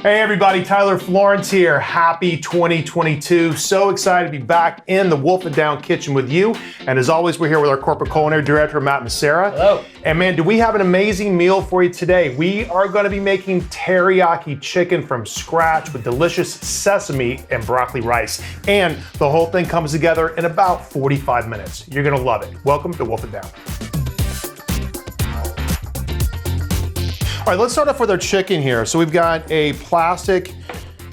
Hey everybody, Tyler Florence here. Happy 2022. So excited to be back in the Wolf and Down kitchen with you. And as always, we're here with our corporate culinary director, Matt Massera. Hello. And man, do we have an amazing meal for you today. We are gonna be making teriyaki chicken from scratch with delicious sesame and broccoli rice. And the whole thing comes together in about 45 minutes. You're gonna love it. Welcome to Wolf and Down. All right, let's start off with our chicken here. So we've got a plastic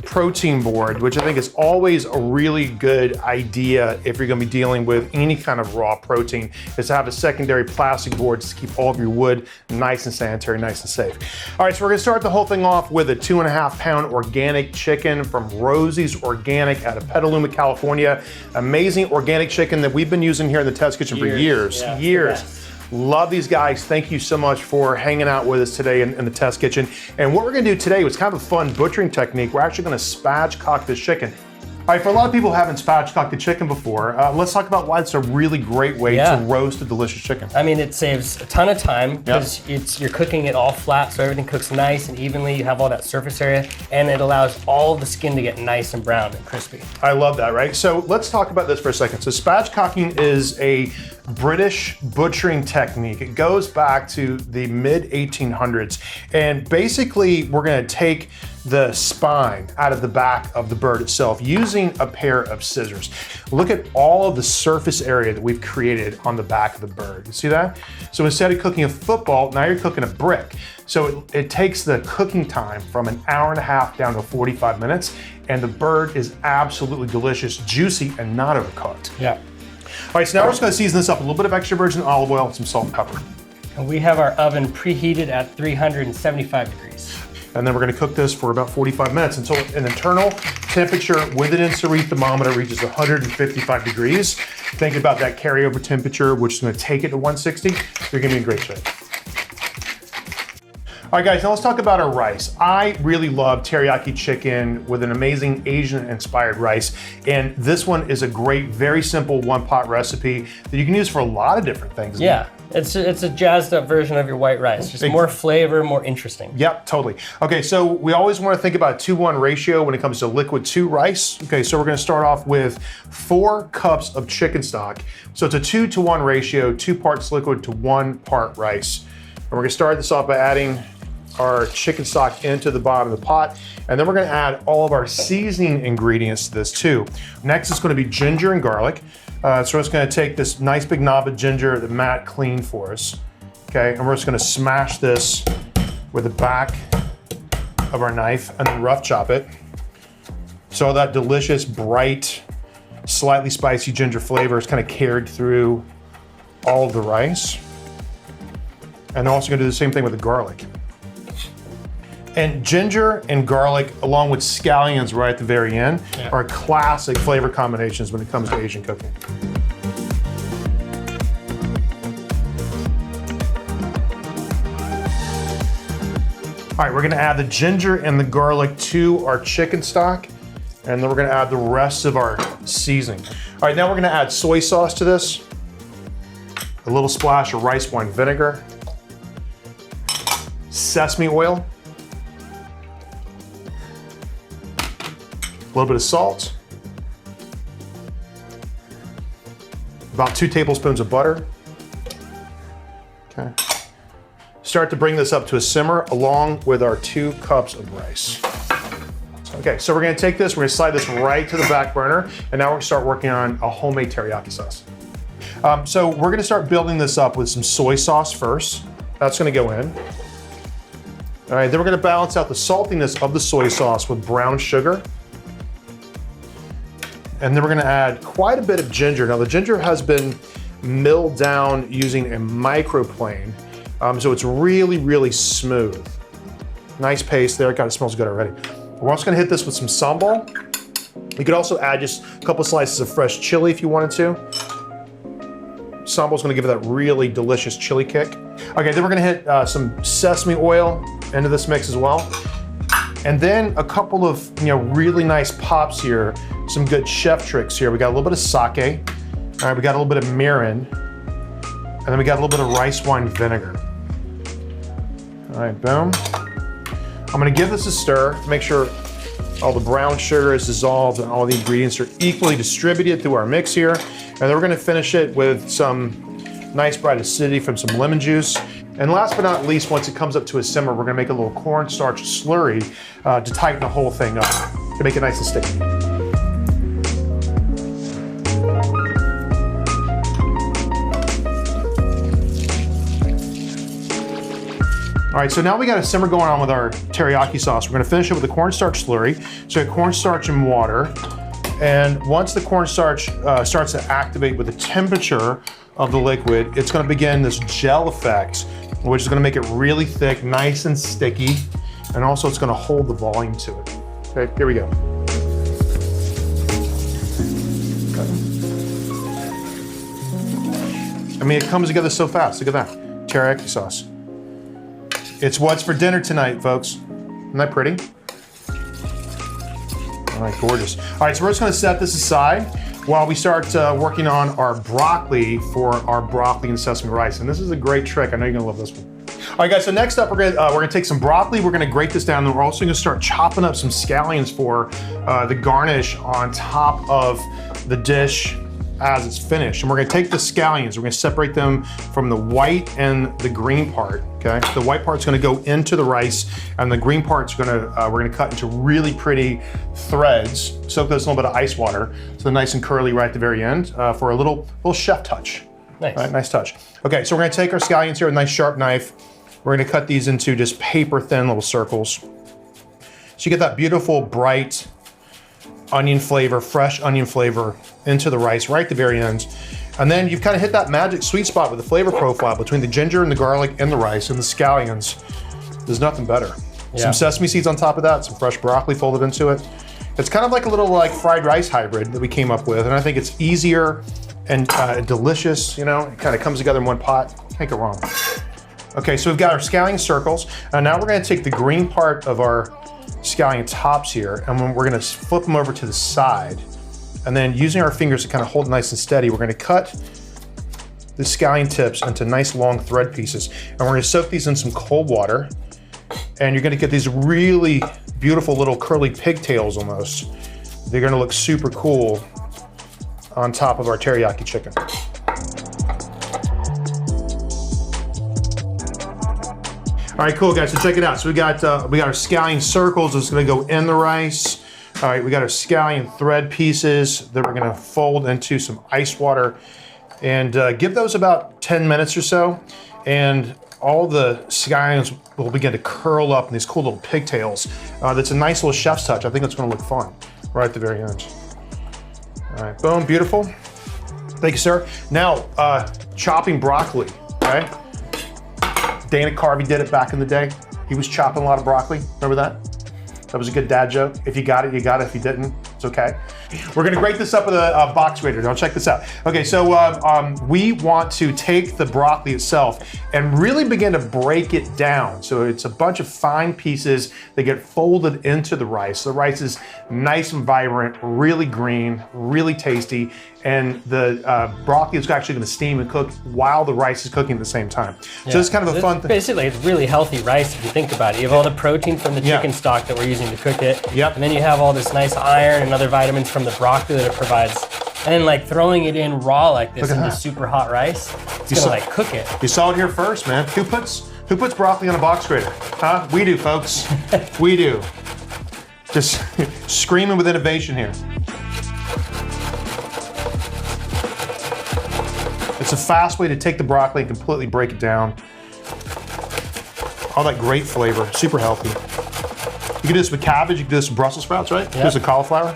protein board, which I think is always a really good idea if you're gonna be dealing with any kind of raw protein, is to have a secondary plastic board to keep all of your wood nice and sanitary, nice and safe. All right, so we're gonna start the whole thing off with a 2.5 pound organic chicken from Rosie's Organic out of Petaluma, California. Amazing organic chicken that we've been using here in the test kitchen for years. Love these guys. Thank you so much for hanging out with us today in the test kitchen. And what we're gonna do today was kind of a fun butchering technique. We're actually gonna spatchcock this chicken. All right, for a lot of people who haven't spatchcocked a chicken before, let's talk about why it's a really great way to roast a delicious chicken. I mean, it saves a ton of time because you're cooking it all flat, so everything cooks nice and evenly. You have all that surface area, and it allows all the skin to get nice and brown and crispy. I love that, right? So let's talk about this for a second. So spatchcocking is a British butchering technique. It goes back to the mid-1800s. And basically, we're gonna take the spine out of the back of the bird itself using a pair of scissors. Look at all of the surface area that we've created on the back of the bird. You see that? So instead of cooking a football, now you're cooking a brick. So it takes the cooking time from an hour and a half down to 45 minutes, and the bird is absolutely delicious, juicy, and not overcooked. Yeah. All right, so now we're just gonna season this up. A little bit of extra virgin olive oil and some salt and pepper. And we have our oven preheated at 375 degrees. And then we're gonna cook this for about 45 minutes until an internal temperature with an in-series thermometer reaches 155 degrees. Think about that carryover temperature, which is gonna take it to 160. You're gonna be in great shape. All right, guys, now let's talk about our rice. I really love teriyaki chicken with an amazing Asian-inspired rice. And this one is a great, very simple one-pot recipe that you can use for a lot of different things. Yeah, it's a jazzed up version of your white rice. Just more flavor, more interesting. Yep, totally. Okay, so we always want to think about 2-1 ratio when it comes to liquid to rice. Okay, so we're gonna start off with 4 cups of chicken stock. So it's a 2-to-1 ratio, 2 parts liquid to 1 part rice. And we're gonna start this off by adding our chicken stock into the bottom of the pot. And then we're gonna add all of our seasoning ingredients to this too. Next is gonna be ginger and garlic. So we're just gonna take this nice big knob of ginger that Matt cleaned for us. Okay, and we're just gonna smash this with the back of our knife and then rough chop it. So that delicious, bright, slightly spicy ginger flavor is kind of carried through all of the rice. And I'm also gonna do the same thing with the garlic. And ginger and garlic, along with scallions right at the very end, are classic flavor combinations when it comes to Asian cooking. All right, we're gonna add the ginger and the garlic to our chicken stock, and then we're gonna add the rest of our seasoning. All right, now we're gonna add soy sauce to this, a little splash of rice wine vinegar, sesame oil, a little bit of salt, about 2 tablespoons of butter. Okay. Start to bring this up to a simmer along with our 2 cups of rice. Okay, so we're gonna take this, we're gonna slide this right to the back burner, and now we're gonna start working on a homemade teriyaki sauce. So we're gonna start building this up with some soy sauce first. That's gonna go in. All right, then we're gonna balance out the saltiness of the soy sauce with brown sugar. And then we're gonna add quite a bit of ginger. Now the ginger has been milled down using a microplane, so it's really, really smooth. Nice paste there, God, it smells good already. We're also gonna hit this with some sambal. You could also add just a couple slices of fresh chili if you wanted to. Sambal's gonna give it that really delicious chili kick. Okay, then we're gonna hit some sesame oil into this mix as well. And then a couple of really nice pops here, some good chef tricks here. We got a little bit of sake, all right, we got a little bit of mirin, and then we got a little bit of rice wine vinegar. All right, boom. I'm gonna give this a stir, make sure all the brown sugar is dissolved and all the ingredients are equally distributed through our mix here. And then we're gonna finish it with some nice bright acidity from some lemon juice. And last but not least, once it comes up to a simmer, we're gonna make a little cornstarch slurry to tighten the whole thing up, to make it nice and sticky. All right, so now we got a simmer going on with our teriyaki sauce. We're gonna finish it with the cornstarch slurry. So cornstarch and water. And once the cornstarch starts to activate with the temperature of the liquid, it's gonna begin this gel effect, which is gonna make it really thick, nice and sticky. And also it's gonna hold the volume to it. Okay, here we go. Okay. I mean, it comes together so fast. Look at that, teriyaki sauce. It's what's for dinner tonight, folks. Isn't that pretty? All right, gorgeous. All right, so we're just gonna set this aside while we start working on our broccoli for our broccoli and sesame rice. And this is a great trick. I know you're gonna love this one. All right, guys, so next up, we're gonna take some broccoli, we're gonna grate this down, and we're also gonna start chopping up some scallions for the garnish on top of the dish as it's finished. And we're gonna take the scallions, we're gonna separate them from the white and the green part, okay? The white part's gonna go into the rice, and the green part's we're gonna cut into really pretty threads, soak those in a little bit of ice water, so they're nice and curly right at the very end for a little chef touch. Nice. Right, nice touch. Okay, so we're gonna take our scallions here with a nice sharp knife. We're gonna cut these into just paper thin little circles. So you get that beautiful, bright onion flavor, fresh onion flavor into the rice right at the very end. And then you've kind of hit that magic sweet spot with the flavor profile between the ginger and the garlic and the rice and the scallions. There's nothing better. Yeah. Some sesame seeds on top of that, some fresh broccoli folded into it. It's kind of like a little fried rice hybrid that we came up with, and I think it's easier and delicious, you know, it kind of comes together in one pot. Can't go wrong. Okay, so we've got our scallion circles, and now we're gonna take the green part of our scallion tops here, and then we're gonna flip them over to the side. And then using our fingers to kind of hold it nice and steady, we're gonna cut the scallion tips into nice long thread pieces. And we're gonna soak these in some cold water. And you're gonna get these really beautiful little curly pigtails almost. They're gonna look super cool on top of our teriyaki chicken. All right, cool guys, so check it out. So we got our scallion circles that's gonna go in the rice. All right, we got our scallion thread pieces that we're gonna fold into some ice water and give those about 10 minutes or so. And all the scallions will begin to curl up in these cool little pigtails. That's a nice little chef's touch. I think it's gonna look fun right at the very end. All right, boom, beautiful. Thank you, sir. Now, chopping broccoli, okay? Dana Carvey did it back in the day. He was chopping a lot of broccoli. Remember that? That was a good dad joke. If you got it, you got it. If you didn't, it's okay. We're gonna grate this up with a box grater. Now check this out. Okay, so we want to take the broccoli itself and really begin to break it down. So it's a bunch of fine pieces that get folded into the rice. The rice is nice and vibrant, really green, really tasty, and the broccoli is actually gonna steam and cook while the rice is cooking at the same time. Yeah. So it's kind of a fun thing. Basically, it's really healthy rice if you think about it. You have all the protein from the chicken stock that we're using to cook it. Yep. And then you have all this nice iron and other vitamins from the broccoli that it provides. And then throwing it in raw like this into super hot rice, it's gonna cook it. You saw it here first, man. Who puts broccoli on a box grater? Huh? We do, folks. We do. Just screaming with innovation here. It's a fast way to take the broccoli and completely break it down. All that great flavor, super healthy. You can do this with cabbage, you can do this with Brussels sprouts, right? You can do this with cauliflower.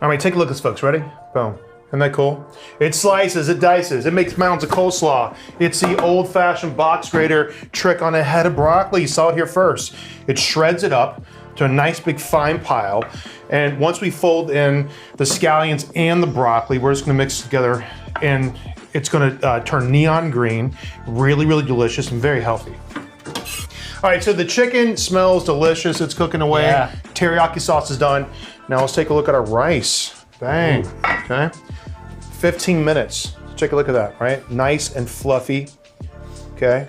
All right, take a look at this, folks. Ready? Boom. Isn't that cool? It slices, it dices, it makes mounds of coleslaw. It's the old-fashioned box grater trick on a head of broccoli. You saw it here first. It shreds it up to a nice big fine pile. And once we fold in the scallions and the broccoli, we're just gonna mix it together, and it's gonna turn neon green, really, really delicious and very healthy. All right, so the chicken smells delicious. It's cooking away. Yeah. Teriyaki sauce is done. Now let's take a look at our rice. Bang, okay. 15 minutes. Take a look at that, right? Nice and fluffy, okay?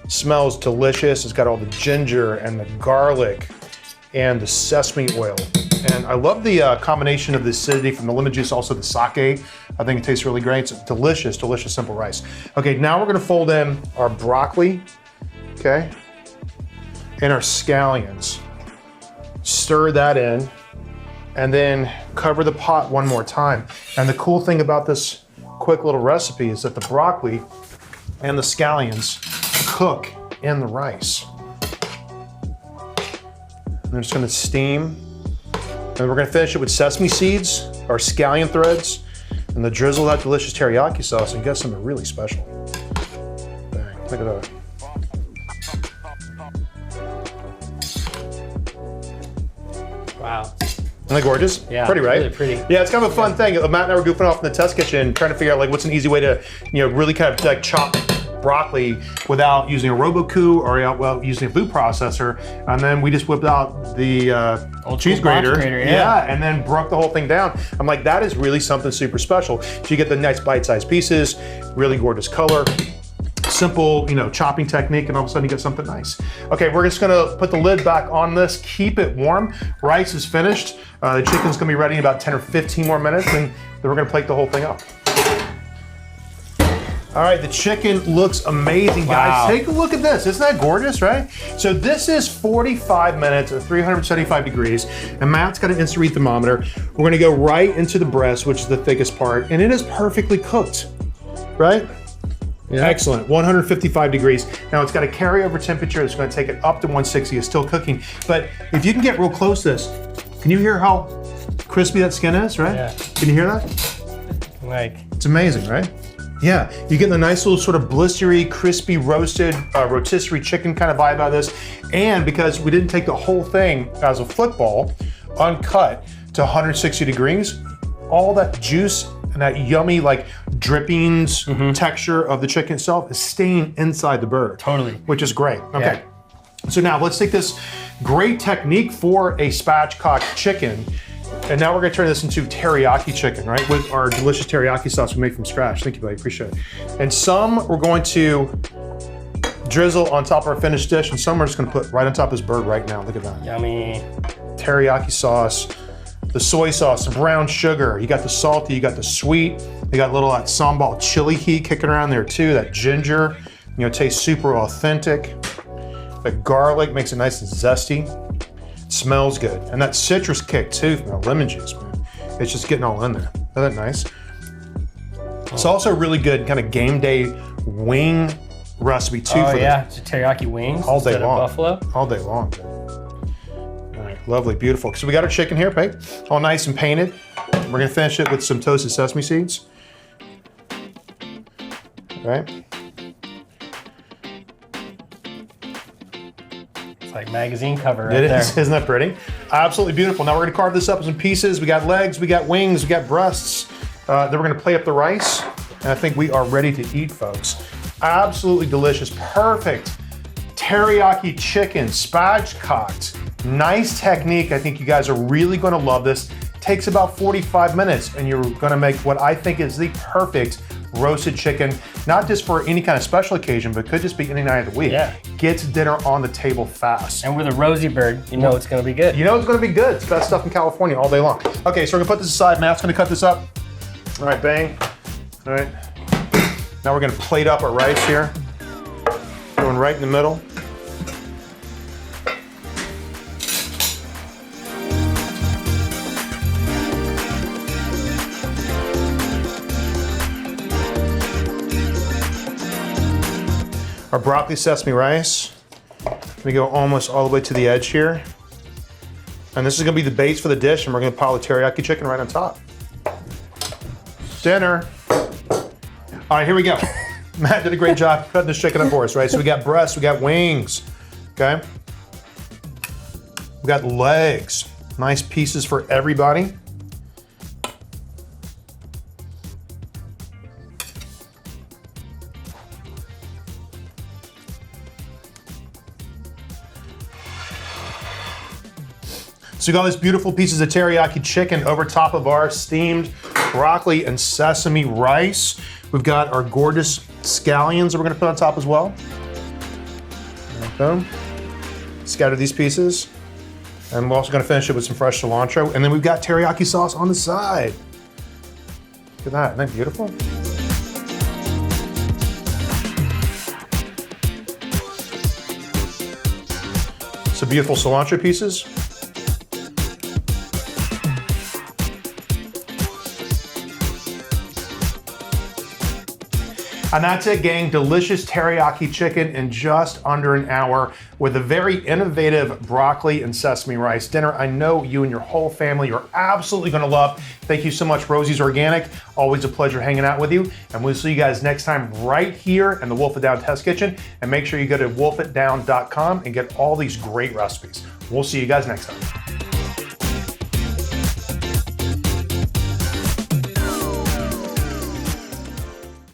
Smells delicious. It's got all the ginger and the garlic and the sesame oil. And I love the combination of the acidity from the lemon juice, also the sake. I think it tastes really great. It's delicious, delicious, simple rice. Okay, now we're gonna fold in our broccoli, okay? And our scallions. Stir that in, and then cover the pot one more time. And the cool thing about this quick little recipe is that the broccoli and the scallions cook in the rice. And they're just gonna steam. And we're gonna finish it with sesame seeds, our scallion threads, and the drizzle of that delicious teriyaki sauce and get something really special. Bang, look at that. Wow. Isn't that gorgeous? Yeah, pretty, right? really pretty. Yeah, it's kind of a fun thing. Matt and I were goofing off in the test kitchen, trying to figure out like what's an easy way to, really kind of like chop broccoli without using a Robocoup or using a food processor. And then we just whipped out the Old cheese school box grater. grater, yeah. And then broke the whole thing down. I'm like, that is really something super special. So you get the nice bite-sized pieces, really gorgeous color. Simple, chopping technique, and all of a sudden you get something nice. Okay, we're just gonna put the lid back on this, keep it warm. Rice is finished. The chicken's gonna be ready in about 10 or 15 more minutes, and then we're gonna plate the whole thing up. All right, the chicken looks amazing, guys. Wow. Take a look at this. Isn't that gorgeous, right? So this is 45 minutes at 375 degrees, and Matt's got an instant read thermometer. We're gonna go right into the breast, which is the thickest part, and it is perfectly cooked, right? Yeah. Excellent, 155 degrees. Now it's got a carryover temperature that's gonna take it up to 160, it's still cooking. But if you can get real close to this, can you hear how crispy that skin is, right? Yeah. Can you hear that? Like, It's amazing, right? Yeah, you get the nice little sort of blistery, crispy, roasted, rotisserie chicken kind of vibe out of this. And because we didn't take the whole thing as a football, uncut to 160 degrees, all that juice and that yummy like drippings texture of the chicken itself is staying inside the bird. Totally. Which is great. Okay. So now let's take this great technique for a spatchcock chicken, and now we're gonna turn this into teriyaki chicken, right? With our delicious teriyaki sauce we made from scratch. Thank you, buddy, appreciate it. And some we're going to drizzle on top of our finished dish, and some we're just gonna put right on top of this bird right now. Look at that. yummy. Teriyaki sauce, the soy sauce, the brown sugar. You got the salty, you got the sweet. You got a little that sambal chili heat kicking around there too. That ginger, tastes super authentic. The garlic makes it nice and zesty. It smells good. And that citrus kick too from the lemon juice, man. It's just getting all in there. Isn't that nice? It's also a really good kind of game day wing recipe too. Oh for yeah, it's teriyaki wings all day instead long. of buffalo. All day long, dude. All right, lovely, beautiful. So we got our chicken here, right? All nice and painted. We're gonna finish it with some toasted sesame seeds. All right. It's like magazine cover right It there. is, isn't that pretty? Absolutely beautiful. Now we're gonna carve this up in some pieces. We got legs, we got wings, we got breasts. Then we're gonna plate up the rice, and I think we are ready to eat, folks. Absolutely delicious, perfect teriyaki chicken, spatchcocked. Nice technique. I think you guys are really gonna love this. Takes about 45 minutes, and you're gonna make what I think is the perfect roasted chicken, not just for any kind of special occasion, but could just be any night of the week. Yeah. Gets dinner on the table fast. And with a rosy bird, you know it's gonna be good. You know it's gonna be good. It's the best stuff in California all day long. Okay, so we're gonna put this aside. Matt's gonna cut this up. All right, bang. All right. Now we're gonna plate up our rice here. Going right in the middle. Our broccoli sesame rice. We go almost all the way to the edge here. And this is gonna be the base for the dish, and we're gonna pile the teriyaki chicken right on top. Dinner. All right, here we go. Matt did a great job cutting this chicken up for us, right? So we got breasts, we got wings, okay? We got legs, nice pieces for everybody. So you got these beautiful pieces of teriyaki chicken over top of our steamed broccoli and sesame rice. We've got our gorgeous scallions that we're gonna put on top as well. Boom. Scatter these pieces. And we're also gonna finish it with some fresh cilantro. And then we've got teriyaki sauce on the side. Look at that, isn't that beautiful? Some beautiful cilantro pieces. And that's it, gang. Delicious teriyaki chicken in just under an hour with a very innovative broccoli and sesame rice dinner. I know you and your whole family are absolutely gonna love. Thank you so much, Rosie's Organic. Always a pleasure hanging out with you. And we'll see you guys next time right here in the Wolf It Down Test Kitchen. And make sure you go to wolfitdown.com and get all these great recipes. We'll see you guys next time.